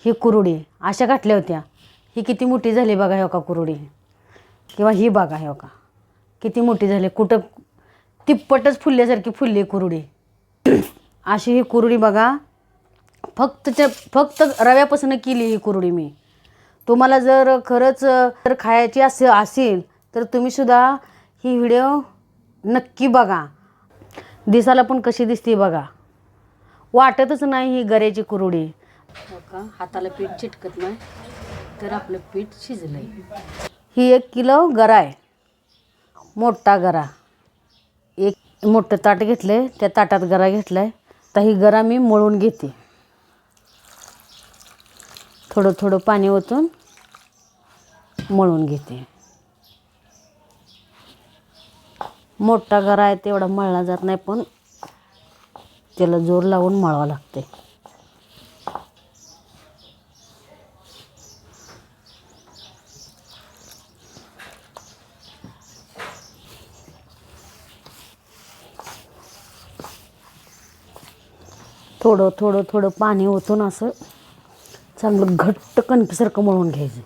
ही कुरुडी अशा घातल्या होत्या. ही किती मोठी झाली बघा हो का कुरुडी. किंवा ही बघा हो का किती मोठी झाली. कुठं तिप्पटच फुलल्यासारखी फुलली कुरुडी. अशी ही कुरुडी बघा. फक्त रव्यापासून केली ही कुरुडी मी. तुम्हाला जर खरंच जर खायची असेल तर तुम्हीसुद्धा ही व्हिडिओ नक्की बघा. दिसायला पण कशी दिसते बघा. वाटतच नाही ही गऱ्याची कुरुडी. हो का हाताला पीठ चिटकत नाही तर आपलं पीठ शिजलं आहे. ही 1 किलो गरा आहे. मोठा गरा. एक मोठं ताट घेतलं आहे. त्या ताटात गरा घेतला आहे. तर ही गरा मी मळून घेते. थोडं थोडं पाणी ओतून मळून घेते. मोठा गरा आहे तेवढा मळला जात नाही पण त्याला जोर लावून मळावं लागते. थोडं थोडं थोडं पाणी ओतून असं चांगलं घट्ट कणकीसारखं मळून घ्यायचं.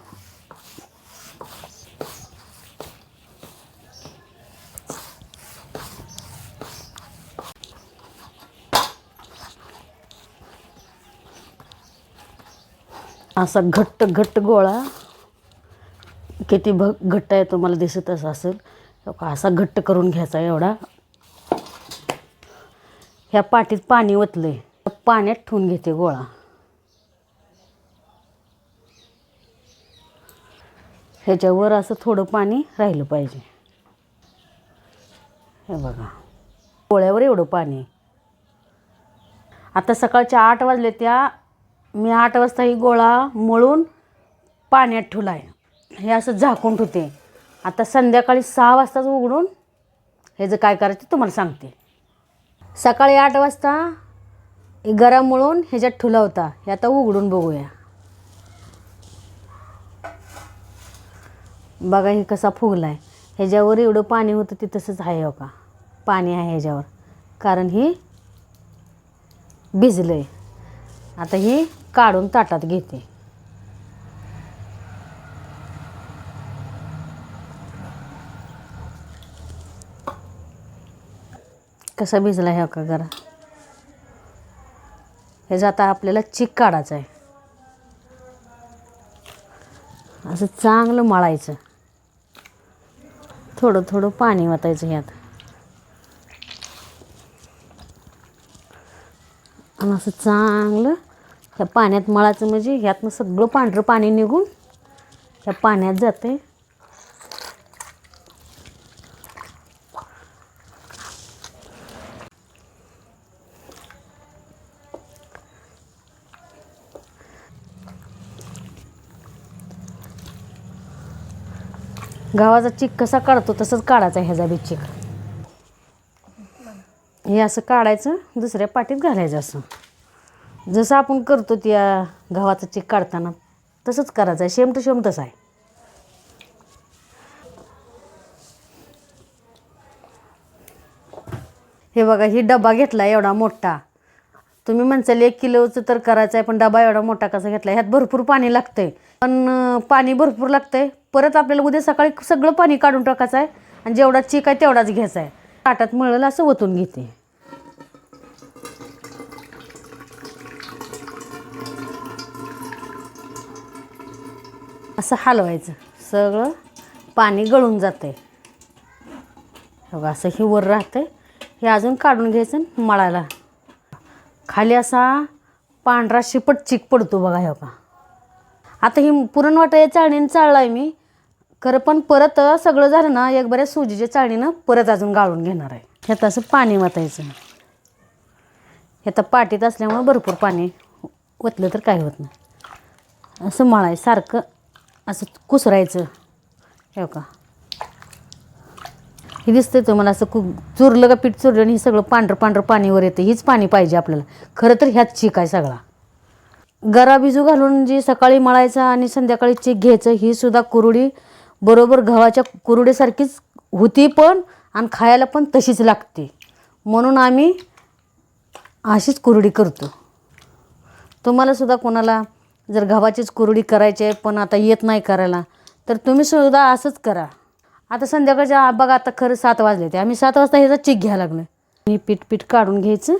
असा घट्ट घट्ट गोळा किती घट्ट आहे तुम्हाला दिसतच असेल. असा घट्ट करून घ्यायचा एवढा. ह्या पाटीत पाणी ओतलंय. पाण्यात ठेवून घेते गोळा. ह्याच्यावर असं थोडं पाणी राहिलं पाहिजे. हे बघा गोळ्यावर एवढं पाणी. आता सकाळच्या 8 वाजले. मी 8 वाजता ही गोळा मळून पाण्यात ठेवला आहे. हे असं झाकून ठेवते. आता संध्याकाळी 6 वाजताच उघडून ह्याचं काय करायचं तुम्हाला सांगते. सकाळी 8 वाजता गरा मळून ह्याच्यात ठेवला होता. हे आता उघडून बघूया. बघा ही कसा फुगला आहे. ह्याच्यावर एवढं पाणी होतं ते तसंच आहे हो का. पाणी आहे ह्याच्यावर कारण ही भिजलं आहे. आता ही काढून ताटात घेते. कसा भिजला आहे हो का गरा. ह्याचा आता आपल्याला चिक काढायचं आहे. असं चांगलं मळायचं. थोडं थोडं पाणी ओतायचं ह्यात आणि असं चांगलं ह्या पाण्यात मळायचं. म्हणजे ह्यातनं सगळं पांढरं पाणी निघून ह्या पाण्यात जाते. गव्हाचा चिक कसा काढतो तसंच काढायचा ह्याचा बी चिक. हे असं काढायचं दुसऱ्या पाटीत घालायचं. असं जसं आपण करतो त्या गव्हाचा चिक काढताना तसंच करायचं आहे. सेम टू सेम तसं आहे. हे बघा ही डबा घेतला एवढा मोठा. तुम्ही म्हणसाल 1 किलोचं तर करायचं आहे पण डबा एवढा मोठा कसा घेतला. ह्यात भरपूर पाणी लागतंय. पण पाणी भरपूर लागतंय. परत आपल्याला उद्या सकाळी सगळं पाणी काढून टाकायचं आहे आणि जेवढा चिक आहे तेवढाच घ्यायचा आहे. ताटात मळलं असं ओतून घेते. असं हलवायचं सगळं पाणी गळून जातं आहे. बघा असं हे वर राहतं आहे. हे अजून काढून घ्यायचं मळायला. खाली असा पांढरा शिपट चिक पडतो बघा हे का. आता ही पुरण वाटायच्या चाळणीनं चाळला आहे मी खरं. पण परत सगळं झालं ना एक बऱ्या सुजीच्या चाळणीनं परत अजून गाळून घेणार आहे. ह्यात असं पाणी ओतायचं. हे आता पाटीत असल्यामुळं भरपूर पाणी ओतलं तर काय होत नाही. असं मळायचं सारखं असं कुसरायचं. हे का हे दिसतंय तुम्हाला असं चुरलं का पीठ चुरलं आणि हे सगळं पांढरं पांढरं पाणीवर येतं. हीच पाणी पाहिजे आपल्याला. खरं तर ह्याच चिक आहे सगळा. गरा भिजू घालून जी सकाळी मळायचा आणि संध्याकाळी चिक घ्यायचं. ही सुद्धा कुरुडी बरोबर गव्हाच्या कुरुडीसारखीच होती पण आणि खायला पण तशीच लागते. म्हणून आम्ही अशीच कुरुडी करतो. तुम्हाला सुद्धा कोणाला जर गव्हाचीच कुरडी करायची आहे पण आता येत नाही करायला, तर तुम्ही सुद्धा असंच करा. आता संध्याकाळच्या बघा, आता खरं 7 वाजले ते आम्ही 7 वाजता ह्याचा चिक घ्यायला लागलो. हे पीठ काढून घ्यायचं.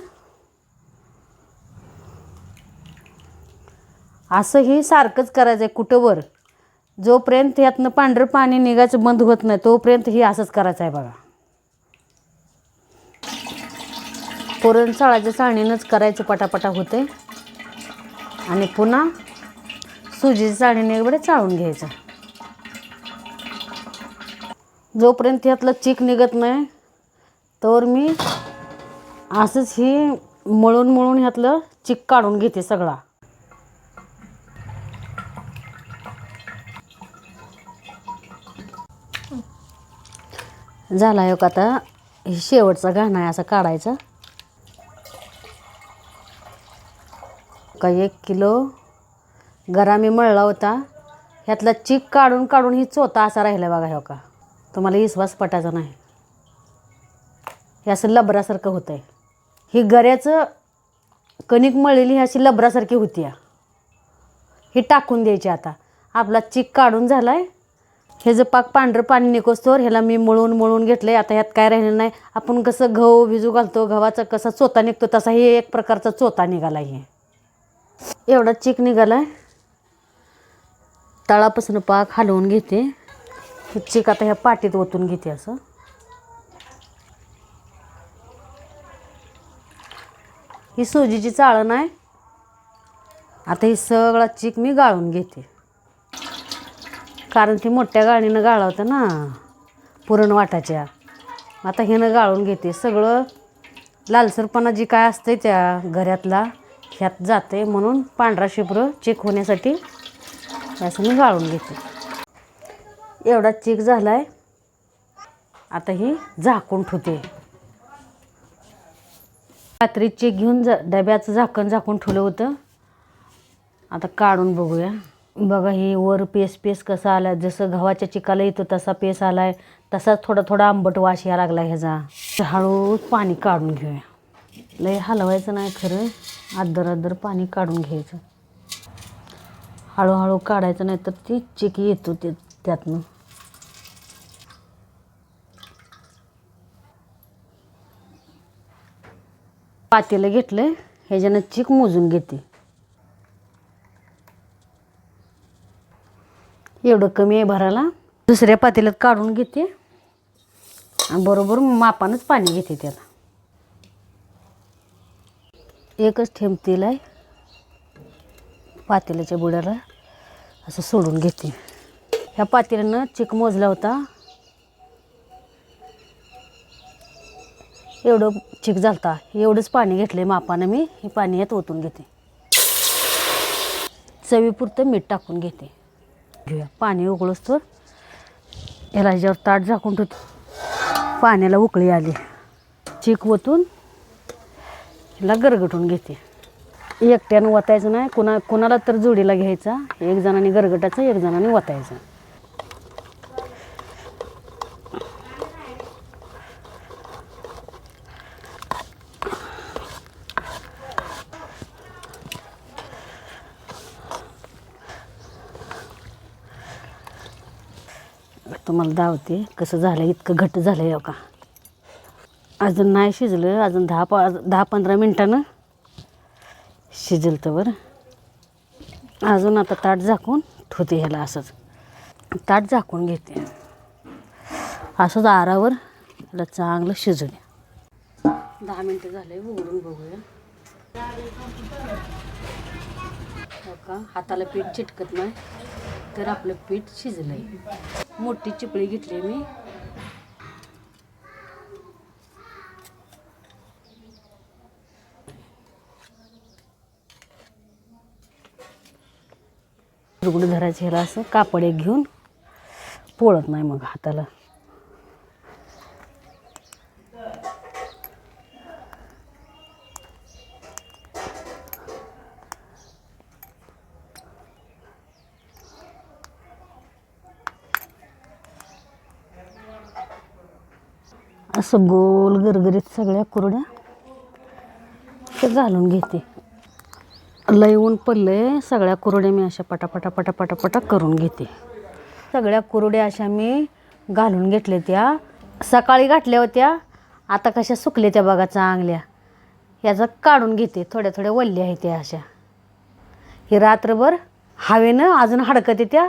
असं ही सारखंच करायचं आहे कुठं वर, जोपर्यंत ह्यातनं पांढरं पाणी निघायचं बंद होत नाही तोपर्यंत ही असंच करायचं आहे बघा. पुरण चाळायच्या चाळणीनंच करायचं, पटापटा होते. आणि पुन्हा सुजीच्या चाळणीने एवढे चाळून घ्यायचं. जोपर्यंत ह्यातलं चीक निघत नाही तर मी असंच ही मळून ह्यातलं चीक काढून घेते सगळा. झाला एक आता शेवटचा घाणा आहे असा काढायचा. का 1 किलो गरा मी मळला होता, ह्यातला चीक काढून ही चोथा असा राहिला बघा. हो का, तुम्हाला विश्वास पटायचा नाही. हे असं लबरासारखं होतं आहे. ही गऱ्याचं कणिक मळलेली ही अशी लबरासारखी होती. ही टाकून द्यायची. आता आपला चीक काढून झाला आहे. हे जर पाक पांढरं पाणी निघोस्तोवर ह्याला मी मळून घेतलं आहे. आता ह्यात काय राहिलं नाही. आपण कसं गहू भिजू घालतो, गव्हाचा कसा चोथा निघतो तसा हे एक प्रकारचा चोथा निघाला आहे. एवढा चीक निघाला आहे. तळापासून पाक हलवून घेते. हे चीक आता ह्या पाटीत ओतून घेते. असं ही सुजीची चाळण आहे. आता ही सगळा चीक मी गाळून घेते, कारण ती मोठ्या गाळणीनं गाळवतं ना पुरण वाटाच्या. आता ह्यानं गाळून घेते. सगळं लालसरपणा जी काय असते त्या घरातला ह्यात जाते, म्हणून पांढरा शुभ्र चीक होण्यासाठी असं मी गाळून घेते. एवढा चीक झाला आहे. आता ही झाकून ठेवते. रात्री चीक घेऊन डब्याचं झाकण झाकून ठेवलं होतं. आता काढून बघूया. बघा ही वर पेस कसा आला, जसं गव्हाच्या चिकाला येतो तसा पेस आला आहे. तसाच थोडा आंबट वास यायला लागला ह्याचा. हळू पाणी काढून घेऊया. लय हलवायचं नाही खरं, अद्दर पाणी काढून घ्यायचं. हळूहळू काढायचं, नाही तर ती चिक येतो त्यातनं. पातेलं घेतलं, ह्याच्यानं चिक मोजून घेते. एवढं कमी आहे भरायला. दुसऱ्या पातेल्यात काढून घेते आणि बरोबर मापानंच पाणी घेते. त्याला एकच थेंब तेल आहे. पातेल्याच्या बुडाला असं सोडून घेते. ह्या पातेल्यानं चिक मोजला होता. एवढं चिक झालता. एवढंच पाणी घेतलं आहे मापानं. मी हे पाणी यात ओतून घेते. चवीपुरतं मीठ टाकून घेते. घेऊया पाणी उकळोस तर याला ह्याच्यावर ताट झाकून ठेवते. पाण्याला उकळी आली. चीक ओतून ह्याला गरगटून घेते. एकट्यानं ओतायचं नाही, कोणाला तर जोडीला घ्यायचा. एक जणांनी गरगटाचं, एक जणांनी ओतायचं. तुम्हाला दावते कसं झालं. इतकं घट्ट झालं आहे का. अजून नाही शिजलं. अजून 10-15 मिनटानं शिजलं तर बरं. अजून आता ताट झाकून ठेवते. ह्याला असंच ताट झाकून घेते. असंच आरावर ह्याला चांगलं शिजू द्या. 10 मिनटं झाले, उघडून बघूया. हो का, हाताला पीठ चिटकत नाही तर आपलं पीठ शिजलं आहे. मोठी चिपळी घेतली मी. रुगडं धरायचं ह्याला असं कापड एक घेऊन, पोळत नाही मग हाताला. असं गोल गरगरीत सगळ्या कुरड्या ते घालून घेते. लय ऊन पडले, सगळ्या कुरड्या मी अशा पटापटा पटापटा पटा करून घेते. सगळ्या कुरड्या अशा मी घालून घेतल्या. त्या सकाळी घातल्या होत्या, आता कशा सुकल्या त्या बघा चांगल्या. याचा काढून घेते. थोड्या थोड्या वल्ल्या आहेत त्या अशा. ही रात्रभर हवेनं अजून हडकत त्या.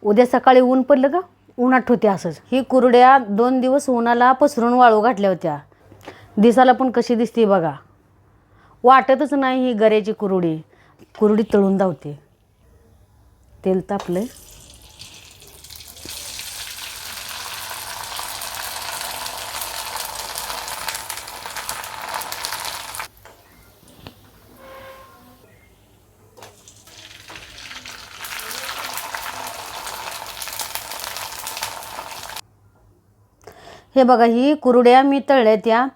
उद्या सकाळी ऊन पडलं का उन्हात ठेवते असंच. ही कुरड्या 2 दिवस उन्हाला पसरून वाळू घातल्या होत्या. दिसाला पण कशी दिसते बघा. वाटतच नाही ही गऱ्याची कुरडी. कुरडी तळून धावते. तेल तापले. हे बघा ही कुरड्या मी तळल्या त्या.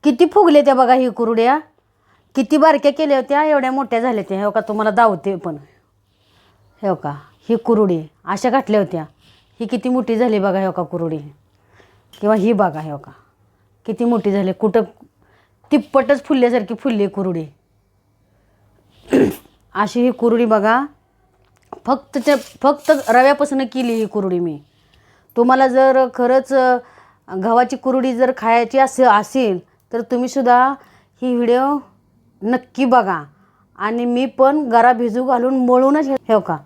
किती फुगल्या त्या बघा. ही कुरड्या किती बारक्या केल्या होत्या एवढ्या मोठ्या झाल्या त्या. हे का तुम्हाला दावते पण. हे का ही कुरडी अशा घातल्या होत्या. ही किती मोठी झाली बघा. हे का कुरडी. किंवा ही बघा. हे का किती मोठी झाली. कुठं तिप्पटच फुलल्यासारखी फुलली कुरडी. अशी ही कुरडी बघा. फक्त रव्यापासून केली ही कुरडी मी. तुम्हाला जर खरंच गव्हाची कुरडी जर खायची असेल तर तुम्हीसुद्धा ही व्हिडिओ नक्की बघा. आणि मी पण गरा भिजू घालून मळूनच हे का.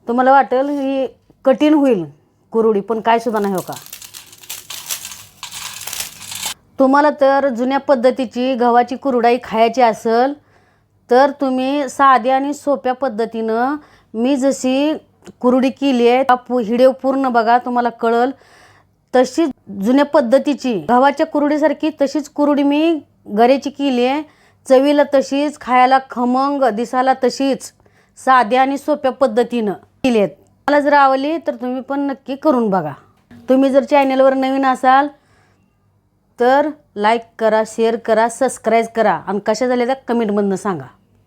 तुम्हाला वाटेल ही कठीण होईल कुरडी, पण काय सुद्धा नाही. हो का तुम्हाला तर जुन्या पद्धतीची गव्हाची कुरडाई खायची असेल तर तुम्ही साध्या आणि सोप्या पद्धतीनं मी जशी कुरडी केली आहे व्हिडिओ पूर्ण बघा. तुम्हाला कळल. तशी जुन्या पद्धतीची गव्हाच्या कुरडीसारखी तशीच कुरडी मी गऱ्याची केली आहे. चवीला तशीच, खायला खमंग, दिसायला तशीच साध्या आणि सोप्या पद्धतीनं केली आहेत. मला जर आवडली तर तुम्ही पण नक्की करून बघा. तुम्ही जर चॅनलवर नवीन असाल तर लाईक करा, शेअर करा, सबस्क्राईब करा आणि कशा झाल्या त्या कमेंटमधून सांगा.